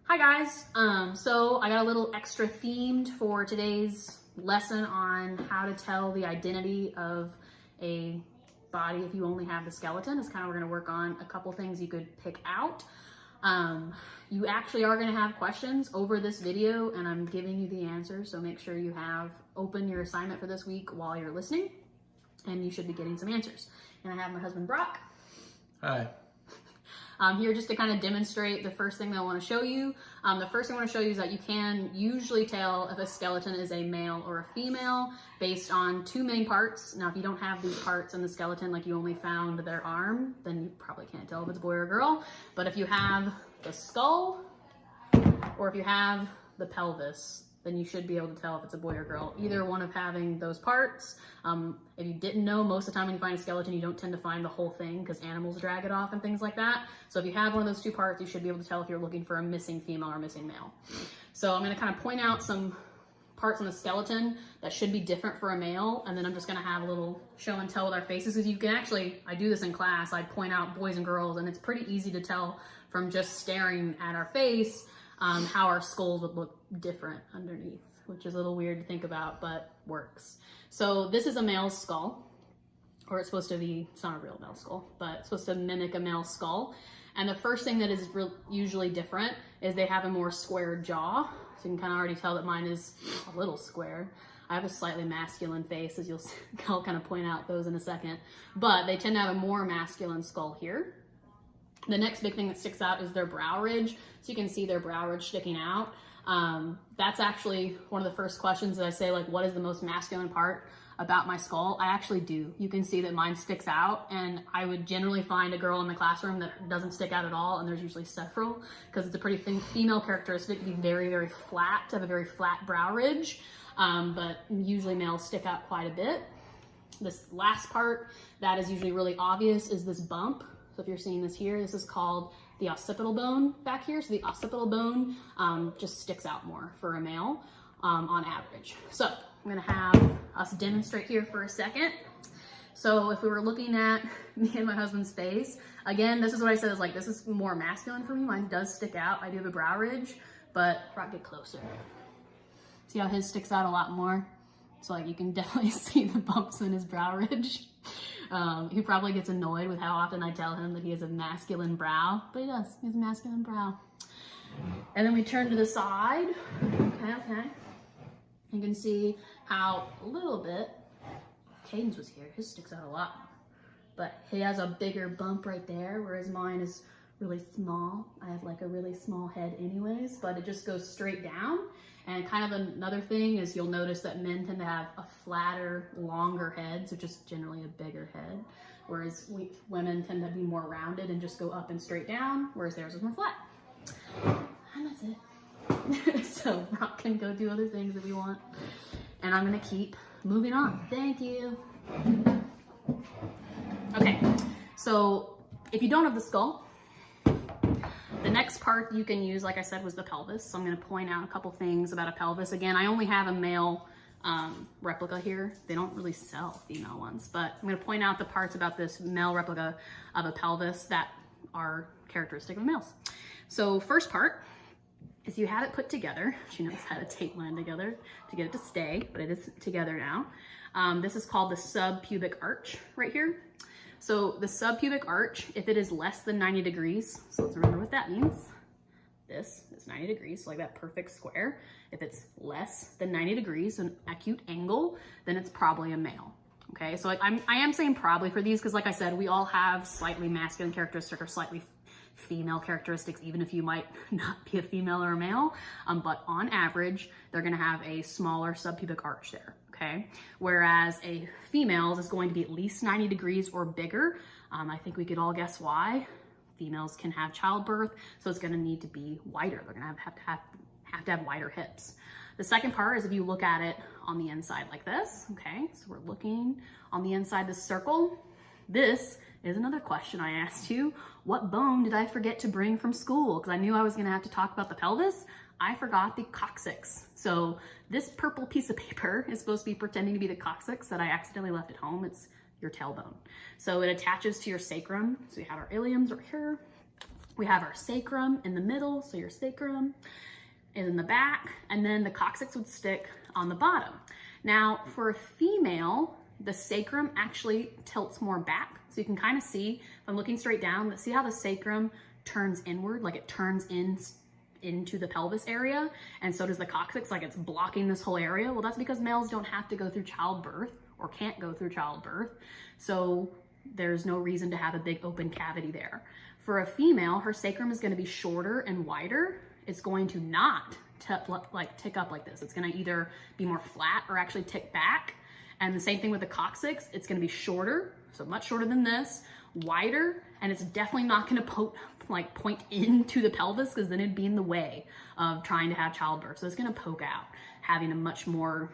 Hi guys, so I got a little extra themed for today's lesson on how to tell the identity of a body if you only have the skeleton. It's kind of, we're gonna work on a couple things you could pick out. You actually are gonna have questions over this video and I'm giving you the answers, so make sure you have open your assignment for this week while you're listening and you should be getting some answers. And I have my husband Brock. Hi. Here just to kind of demonstrate the first thing that I want to show you. The first thing I want to show you is that you can usually tell if a skeleton is a male or a female based on two main parts. Now, if you don't have these parts in the skeleton, like you only found their arm, then you probably can't tell if it's a boy or a girl. But if you have the skull or if you have the pelvis, then you should be able to tell if it's a boy or girl. Either one of having those parts. If you didn't know, most of the time when you find a skeleton, you don't tend to find the whole thing because animals drag it off and things like that. So if you have one of those two parts, you should be able to tell if you're looking for a missing female or missing male. So I'm gonna kind of point out some parts on the skeleton that should be different for a male, and then I'm just gonna have a little show and tell with our faces, because you can actually, I do this in class, I point out boys and girls, and it's pretty easy to tell from just staring at our face how our skulls would look different underneath, which is a little weird to think about, but works. So this is a male's skull, or it's supposed to be, it's not a real male skull, but it's supposed to mimic a male skull. And the first thing that is usually different is they have a more square jaw. So you can kind of already tell that mine is a little square. I have a slightly masculine face, as I'll kind of point out those in a second, but they tend to have a more masculine skull here. The next big thing that sticks out is their brow ridge. So you can see their brow ridge sticking out. That's actually one of the first questions that I say, like, what is the most masculine part about my skull? I actually do. You can see that mine sticks out, and I would generally find a girl in the classroom that doesn't stick out at all, and there's usually several, because it's a pretty female characteristic to be very, very flat, to have a very flat brow ridge, but usually males stick out quite a bit. This last part that is usually really obvious is this bump. So if you're seeing this here, this is called the occipital bone back here. So the occipital bone just sticks out more for a male on average. So I'm gonna have us demonstrate here for a second. So if we were looking at me and my husband's face, again, this is what I said is like, this is more masculine for me. Mine does stick out. I do have a brow ridge, but Brock, get closer. See how his sticks out a lot more? So like you can definitely see the bumps in his brow ridge. He probably gets annoyed with how often I tell him that he has a masculine brow, but he does. He has a masculine brow. And then we turn to the side. Okay. You can see how a little bit, Caden's was here, his sticks out a lot. But he has a bigger bump right there, whereas mine is really small. I have like a really small head anyways, but it just goes straight down. And kind of another thing is you'll notice that men tend to have a flatter, longer head, so just generally a bigger head, whereas women tend to be more rounded and just go up and straight down, whereas theirs is more flat. And that's it. So Brock can go do other things if you want. And I'm gonna keep moving on. Thank you. Okay, so if you don't have the skull, the next part you can use, like I said, was the pelvis. So I'm going to point out a couple things about a pelvis. Again, I only have a male replica here. They don't really sell female ones, but I'm going to point out the parts about this male replica of a pelvis that are characteristic of males. So first part is you have it put together. She knows how to tape mine together to get it to stay, but it is together now. This is called the subpubic arch right here. So the subpubic arch, if it is less than 90 degrees, so let's remember what that means. This is 90 degrees, so like that perfect square. If it's less than 90 degrees, an acute angle, then it's probably a male. Okay, so I am saying probably for these because like I said, we all have slightly masculine characteristics or slightly female characteristics, even if you might not be a female or a male, but on average, they're gonna have a smaller subpubic arch there. Okay, whereas a female's is going to be at least 90 degrees or bigger. I think we could all guess why. Females can have childbirth, so it's going to need to be wider. They're going to have to have wider hips. The second part is if you look at it on the inside like this. Okay, so we're looking on the inside this circle. This is another question I asked you. What bone did I forget to bring from school? Because I knew I was going to have to talk about the pelvis. I forgot the coccyx. So this purple piece of paper is supposed to be pretending to be the coccyx that I accidentally left at home. It's your tailbone. So it attaches to your sacrum. So we have our iliums right here. We have our sacrum in the middle, so your sacrum is in the back, and then the coccyx would stick on the bottom. Now, for a female, the sacrum actually tilts more back. So you can kind of see, if I'm looking straight down, see how the sacrum turns inward, like it turns into the pelvis area, and so does the coccyx, like it's blocking this whole area. Well, that's because males don't have to go through childbirth or can't go through childbirth, so there's no reason to have a big open cavity there. For a female, her sacrum is going to be shorter and wider. It's going to not tick up like this. It's going to either be more flat or actually tick back. And the same thing with the coccyx. It's going to be shorter, so much shorter than this, wider, and it's definitely not going to point into the pelvis, because then it'd be in the way of trying to have childbirth. So it's going to poke out, having a much more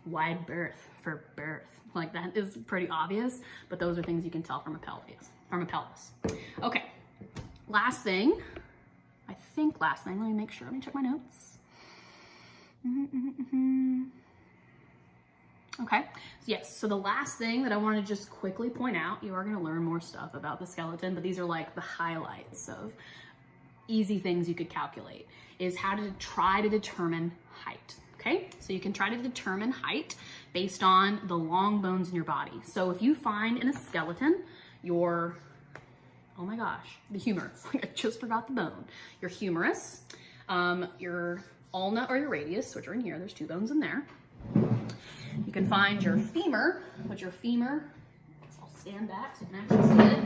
wide berth for birth. Like, that is pretty obvious, but those are things you can tell from a pelvis. Okay, last thing, let me make sure, let me check my notes. Okay, yes, so the last thing that I want to just quickly point out, you are going to learn more stuff about the skeleton, but these are like the highlights of easy things you could calculate, is how to try to determine height. Okay, so you can try to determine height based on the long bones in your body. So if you find in a skeleton your, oh my gosh, the humerus, I just forgot the bone, your humerus, your ulna or your radius, which are in here, there's 2 bones in there. You can find your femur, I'll stand back so you can actually see it.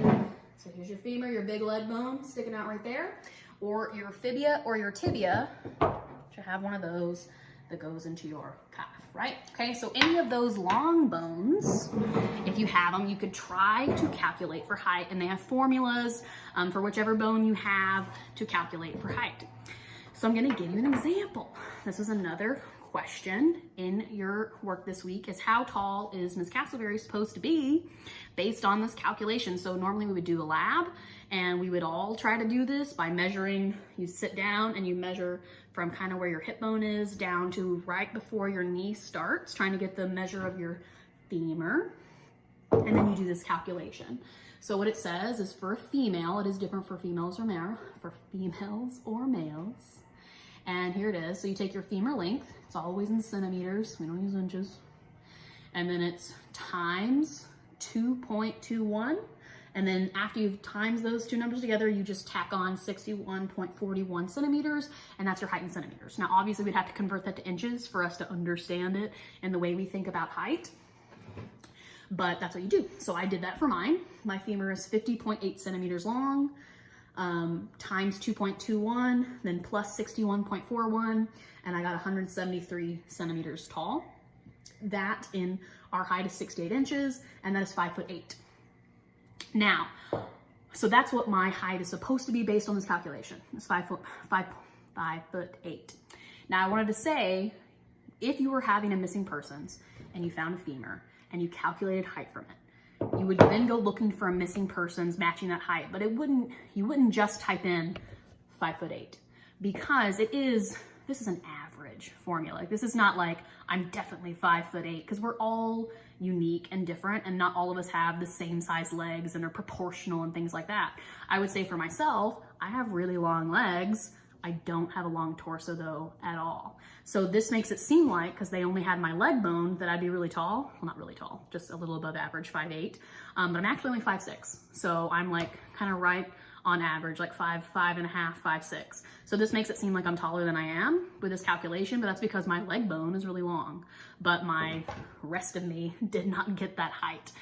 So here's your femur, your big leg bone sticking out right there, or your fibia or your tibia, which I have one of those that goes into your calf, right? Okay, so any of those long bones, if you have them, you could try to calculate for height, and they have formulas for whichever bone you have to calculate for height. So I'm gonna give you an example. This is another question in your work this week, is how tall is Ms. Castleberry supposed to be based on this calculation? So normally we would do a lab, and we would all try to do this by measuring. You sit down and you measure from kind of where your hip bone is down to right before your knee starts, trying to get the measure of your femur, and then you do this calculation. So what it says is, for a female, it is different for females or males. And here it is. So you take your femur length, it's always in centimeters, we don't use inches. And then it's times 2.21. And then after you've times those 2 numbers together, you just tack on 61.41 centimeters, and that's your height in centimeters. Now, obviously we'd have to convert that to inches for us to understand it and the way we think about height, but that's what you do. So I did that for mine. My femur is 50.8 centimeters long, times 2.21, then plus 61.41, and I got 173 centimeters tall. That in our height is 68 inches, and that is 5'8". Now, so that's what my height is supposed to be based on this calculation. It's 5'8". Now I wanted to say, if you were having a missing persons and you found a femur and you calculated height from it, you would then go looking for a missing persons matching that height, but you wouldn't just type in 5'8", because this is an average formula. Like, this is not like I'm definitely 5'8", because we're all unique and different, and not all of us have the same size legs and are proportional and things like that. I would say for myself, I have really long legs. I don't have a long torso though at all. So this makes it seem like, because they only had my leg bone, that I'd be really tall. Well, not really tall, just a little above average, 5'8". But I'm actually only 5'6". So I'm like kind of right on average, like 5'5.5", 5'6". So this makes it seem like I'm taller than I am with this calculation, but that's because my leg bone is really long. But my rest of me did not get that height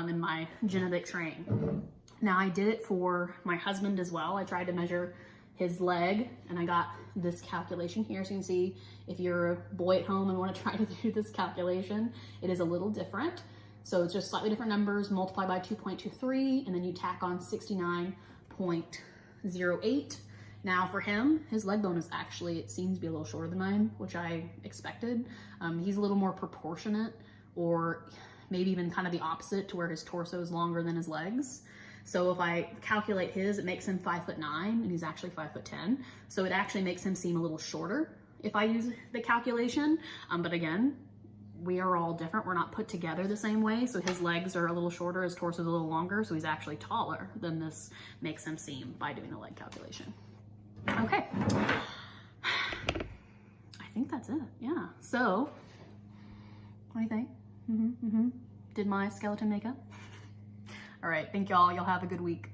in my genetic train. Now I did it for my husband as well. I tried to measure his leg, and I got this calculation here. So you can see, if you're a boy at home and want to try to do this calculation, it is a little different. So it's just slightly different numbers, multiply by 2.23, and then you tack on 69.08. Now for him, his leg bone is actually, it seems to be a little shorter than mine, which I expected. He's a little more proportionate, or maybe even kind of the opposite, to where his torso is longer than his legs. So if I calculate his, it makes him 5'9", and he's actually 5'10". So it actually makes him seem a little shorter if I use the calculation. But again, we are all different. We're not put together the same way. So his legs are a little shorter, his torso is a little longer. So he's actually taller than this makes him seem by doing the leg calculation. Okay. I think that's it. Yeah. So what do you think? Did my skeleton make up? All right. Thank y'all. Y'all have a good week.